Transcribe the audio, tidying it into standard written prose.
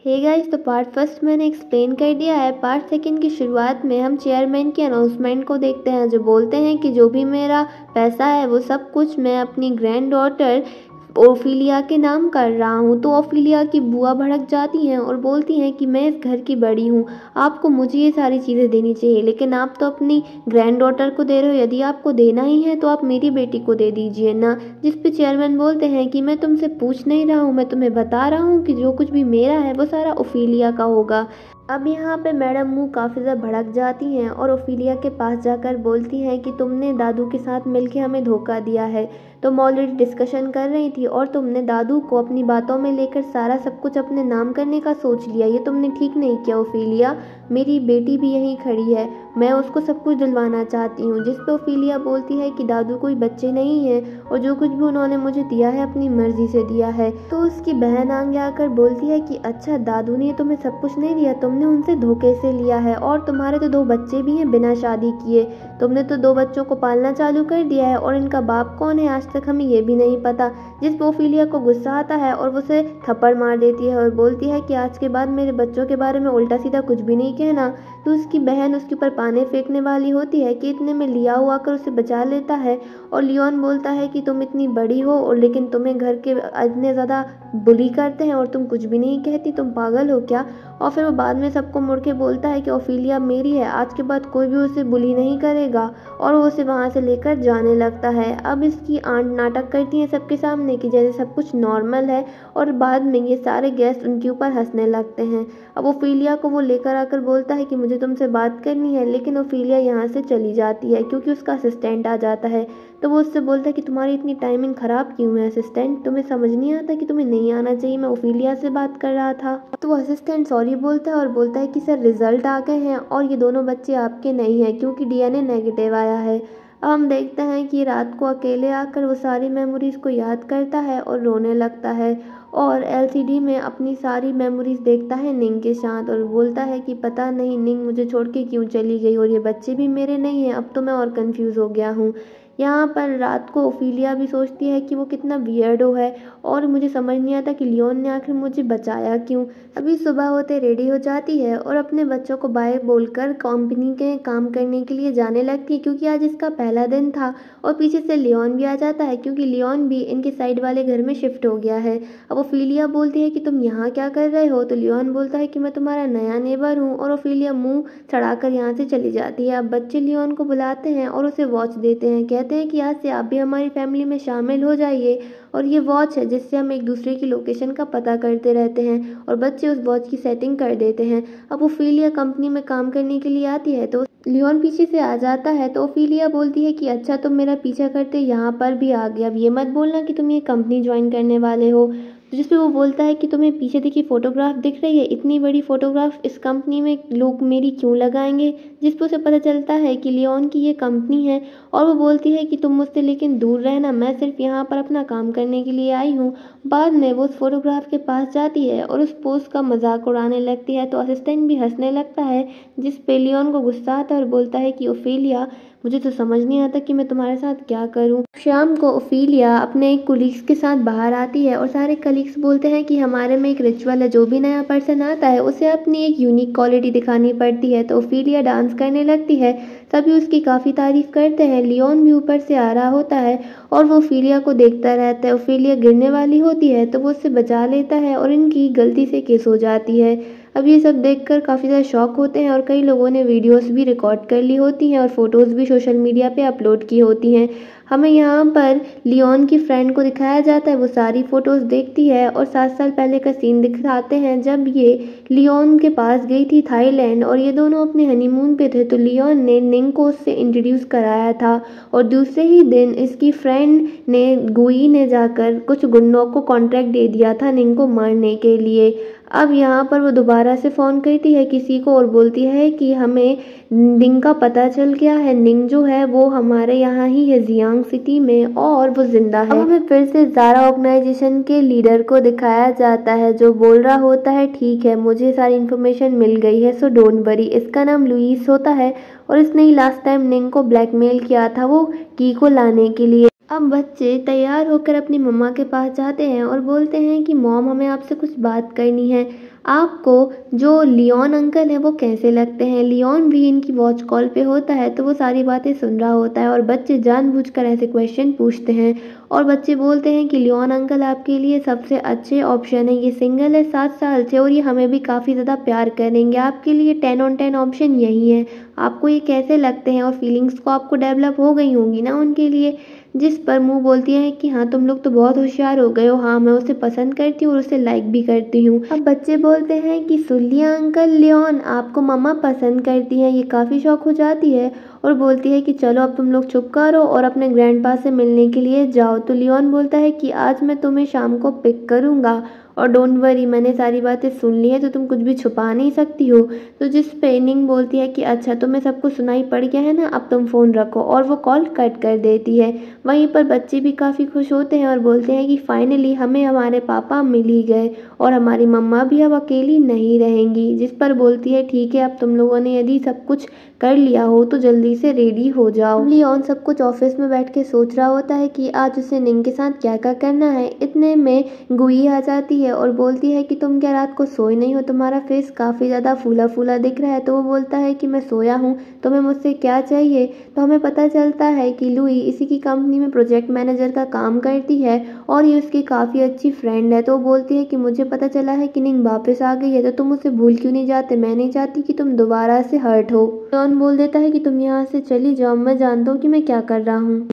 Hey guys, तो part first मैंने explain कर दिया है। पार्ट सेकंड की शुरुआत में हम चेयरमैन की अनाउंसमेंट को देखते हैं, जो बोलते हैं कि जो भी मेरा पैसा है वो सब कुछ मैं अपनी ग्रैंड डॉटर ओफिलिया के नाम कर रहा हूँ। तो ओफिलिया की बुआ भड़क जाती हैं और बोलती हैं कि मैं इस घर की बड़ी हूँ, आपको मुझे ये सारी चीज़ें देनी चाहिए, लेकिन आप तो अपनी ग्रैंड डॉटर को दे रहे हो, यदि आपको देना ही है तो आप मेरी बेटी को दे दीजिए ना। जिस पे चेयरमैन बोलते हैं कि मैं तुमसे पूछ नहीं रहा हूँ, मैं तुम्हें बता रहा हूँ कि जो कुछ भी मेरा है वो सारा ओफिलिया का होगा। अब यहाँ पे मैडम मुँह काफ़ी ज़्यादा भड़क जाती हैं और ओफिलिया के पास जाकर बोलती हैं कि तुमने दादू के साथ मिलके हमें धोखा दिया है। तुम ऑलरेडी डिस्कशन कर रही थी और तुमने दादू को अपनी बातों में लेकर सारा सब कुछ अपने नाम करने का सोच लिया। ये तुमने ठीक नहीं किया ओफिलिया, मेरी बेटी भी यहीं खड़ी है, मैं उसको सब कुछ दिलवाना चाहती हूँ। जिस पे ओफिलिया बोलती है कि दादू कोई बच्चे नहीं हैं और जो कुछ भी उन्होंने मुझे दिया है अपनी मर्जी से दिया है। तो उसकी बहन आगे आकर बोलती है कि अच्छा, दादू ने तुम्हें सब कुछ नहीं दिया, तुमने उनसे धोखे से लिया है, और तुम्हारे तो 2 बच्चे भी हैं बिना शादी किए, तुमने तो 2 बच्चों को पालना चालू कर दिया है और इनका बाप कौन है आज तक हमें ये भी नहीं पता। जिस पे ओफिलिया को गुस्सा आता है और वो उसे थप्पड़ मार देती है और बोलती है कि आज के बाद मेरे बच्चों के बारे में उल्टा सीधा कुछ भी नहीं कहना। तो उसकी बहन उसके ऊपर पानी फेंकने वाली होती है कि इतने में लियाओ आकर उसे बचा लेता है और लियोन बोलता है कि तुम इतनी बड़ी हो और लेकिन तुम्हें घर के इतने ज़्यादा बुली करते हैं और तुम कुछ भी नहीं कहती, तुम पागल हो क्या। और फिर वो बाद में सबको मुड़ के बोलता है कि ओफिलिया मेरी है, आज के बाद कोई भी उसे बुली नहीं करेगा, और वो उसे वहाँ से लेकर जाने लगता है। अब इसकी आंट नाटक करती है सबके सामने कि जैसे सब कुछ नॉर्मल है और बाद में ये सारे गेस्ट उनके ऊपर हंसने लगते हैं। अब ओफिलिया को वो लेकर आकर बोलता है कि मुझे तुमसे बात करनी है, लेकिन ओफिलिया यहाँ से चली जाती है क्योंकि उसका असिस्टेंट आ जाता है। तो वो उससे बोलता है कि तुम्हारी इतनी टाइमिंग ख़राब क्यों है असिस्टेंट, तुम्हें समझ नहीं आता कि तुम्हें नहीं आना चाहिए, मैं ओफिलिया से बात कर रहा था। तो वो असिस्टेंट सॉरी बोलता है और बोलता है कि सर रिजल्ट आ गए हैं और ये दोनों बच्चे आपके नहीं हैं क्योंकि डीएनए नेगेटिव आया है। अब हम देखते हैं कि रात को अकेले आकर वो सारी मेमोरीज़ को याद करता है और रोने लगता है और एलसीडी में अपनी सारी मेमोरीज़ देखता है निंग के साथ और बोलता है कि पता नहीं निंग मुझे छोड़ के क्यों चली गई और ये बच्चे भी मेरे नहीं हैं, अब तो मैं और कंफ्यूज हो गया हूँ। यहाँ पर रात को ओफिलिया भी सोचती है कि वो कितना वियर्डो है और मुझे समझ नहीं आता कि लियोन ने आखिर मुझे बचाया क्यों। अभी सुबह होते रेडी हो जाती है और अपने बच्चों को बाय बोलकर कंपनी के काम करने के लिए जाने लगती है क्योंकि आज इसका पहला दिन था। और पीछे से लियोन भी आ जाता है क्योंकि लियोन भी इनके साइड वाले घर में शिफ्ट हो गया है। अब ओफिलिया बोलती है कि तुम यहाँ क्या कर रहे हो, तो लियोन बोलता है कि मैं तुम्हारा नया नेबर हूँ, और ओफिलिया मुँह चढ़ाकर यहाँ से चली जाती है। अब बच्चे लियोन को बुलाते हैं और उसे वॉच देते हैं, कहते हैं कि आज से आप भी हमारी फैमिली में शामिल हो जाइए, और ये वॉच है जिससे हम एक दूसरे की लोकेशन का पता करते रहते हैं, और बच्चे उस वॉच की सेटिंग कर देते हैं। अब ओफिलिया कंपनी में काम करने के लिए आती है तो लियोन पीछे से आ जाता है, तो ओफिलिया बोलती है कि अच्छा तुम मेरा पीछा करते यहाँ पर भी आ गया, अब ये मत बोलना कि तुम ये कंपनी ज्वाइन करने वाले हो। जिस पे वो बोलता है कि तुम्हें पीछे देखी फोटोग्राफ दिख रही है, इतनी बड़ी फोटोग्राफ इस कंपनी में लोग मेरी क्यों लगाएंगे। जिस पे उसे पता चलता है कि लियोन की ये कंपनी है और वो बोलती है कि तुम मुझसे लेकिन दूर रहना, मैं सिर्फ यहाँ पर अपना काम करने के लिए आई हूँ। बाद में वो उस फोटोग्राफ के पास जाती है और उस पोस्ट का मजाक उड़ाने लगती है, तो असिस्टेंट भी हंसने लगता है। जिस पे लियोन को गुस्सा आता है और बोलता है कि ओफिलिया मुझे तो समझ नहीं आता कि मैं तुम्हारे साथ क्या करूं। शाम को ओफिलिया अपने एक कुलीग्स के साथ बाहर आती है और सारे कलीग्स बोलते हैं कि हमारे में एक रिचुअल है, जो भी नया पर्सन आता है उसे अपनी एक यूनिक क्वालिटी दिखानी पड़ती है। तो ओफिलिया डांस करने लगती है, सभी उसकी काफ़ी तारीफ करते हैं। लियोन भी ऊपर से आ रहा होता है और वो ओफिलिया को देखता रहता है। ओफिलिया गिरने वाली होती है तो वो उससे बचा लेता है और इनकी गलती से किस हो जाती है। अब ये सब देखकर काफ़ी ज़्यादा शॉक होते हैं और कई लोगों ने वीडियोस भी रिकॉर्ड कर ली होती हैं और फोटोज़ भी सोशल मीडिया पे अपलोड की होती हैं। हमें यहाँ पर लियोन की फ्रेंड को दिखाया जाता है, वो सारी फ़ोटोज़ देखती है और 7 साल पहले का सीन दिखाते हैं जब ये लियोन के पास गई थी थाईलैंड और ये दोनों अपने हनीमून पे थे। तो लियोन ने निंग को उससे इंट्रोड्यूस कराया था और दूसरे ही दिन इसकी फ्रेंड ने गुई ने जाकर कुछ गुंडों को कॉन्ट्रैक्ट दे दिया था निंग को मारने के लिए। अब यहाँ पर वो दोबारा से फ़ोन करती है किसी को और बोलती है कि हमें निंग का पता चल गया है, निंग जो है वो हमारे यहाँ ही है जियांग सिटी में और वो जिंदा है। अब हमें फिर से ज़ारा ऑर्गेनाइजेशन के लीडर को दिखाया जाता है जो बोल रहा होता है ठीक है मुझे सारी इन्फॉर्मेशन मिल गई है, सो डोंट वरी। इसका नाम लुइस होता है और इसने ही लास्ट टाइम निंग को ब्लैकमेल किया था वो की को लाने के लिए। अब बच्चे तैयार होकर अपनी मम्मा के पास जाते हैं और बोलते हैं कि मॉम, हमें आपसे कुछ बात करनी है। आपको जो लियोन अंकल हैं वो कैसे लगते हैं? लियोन भी इनकी वॉच कॉल पे होता है, तो वो सारी बातें सुन रहा होता है और बच्चे जानबूझकर ऐसे क्वेश्चन पूछते हैं और बच्चे बोलते हैं कि लियोन अंकल आपके लिए सबसे अच्छे ऑप्शन है। ये सिंगल है 7 साल से और ये हमें भी काफ़ी ज़्यादा प्यार करेंगे। आपके लिए 10 ऑन 10 ऑप्शन यही है। आपको ये कैसे लगते हैं? और फीलिंग्स को आपको डेवलप हो गई होंगी ना उनके लिए। जिस पर मुँह बोलती है कि हाँ, तुम लोग तो बहुत होशियार हो गए हो। हाँ, मैं उसे पसंद करती हूँ और उसे लाइक भी करती हूँ। अब बच्चे बोलते हैं कि सुन लिया अंकल, लियोन आपको मम्मा पसंद करती हैं। ये काफ़ी शौक हो जाती है और बोलती है कि चलो अब तुम लोग चुप करो और अपने ग्रैंडपा से मिलने के लिए जाओ। तो लियोन बोलता है कि आज मैं तुम्हें शाम को पिक करूँगा और डोंट वरी, मैंने सारी बातें सुन ली है, तो तुम कुछ भी छुपा नहीं सकती हो। तो जिस पे निंग बोलती है कि अच्छा, तुम्हें सब कुछ सुनाई पड़ गया है ना, अब तुम फ़ोन रखो, और वो कॉल कट कर देती है। वहीं पर बच्चे भी काफ़ी खुश होते हैं और बोलते हैं कि फाइनली हमें हमारे पापा मिल ही गए और हमारी मम्मा भी अब अकेली नहीं रहेंगी। जिस पर बोलती है ठीक है, अब तुम लोगों ने यदि सब कुछ कर लिया हो तो जल्दी से रेडी हो जाओ। लियोन सब कुछ ऑफिस में बैठ के सोच रहा होता है कि आज उसे निंग के साथ क्या क्या करना है। इतने में गुई आ जाती है और बोलती है कि तुम क्या रात को सोए नहीं हो? तुम्हारा फेस काफ़ी ज़्यादा फूला फूला दिख रहा है। तो वो बोलता है कि मैं सोया हूँ, तुम्हें मुझसे क्या चाहिए? तो हमें पता चलता है कि लुई इसी की कंपनी में प्रोजेक्ट मैनेजर का काम करती है और ये उसकी काफ़ी अच्छी फ्रेंड है। तो वो बोलती है कि मुझे पता चला है कि निंग वापस आ गई है, तो तुम उसे भूल क्यों नहीं जाते? मैं नहीं चाहती कि तुम दोबारा से हर्ट हो। जॉन बोल देता है कि तुम यहाँ से चली जाओ, मैं जानता हूँ कि मैं क्या कर रहा हूँ।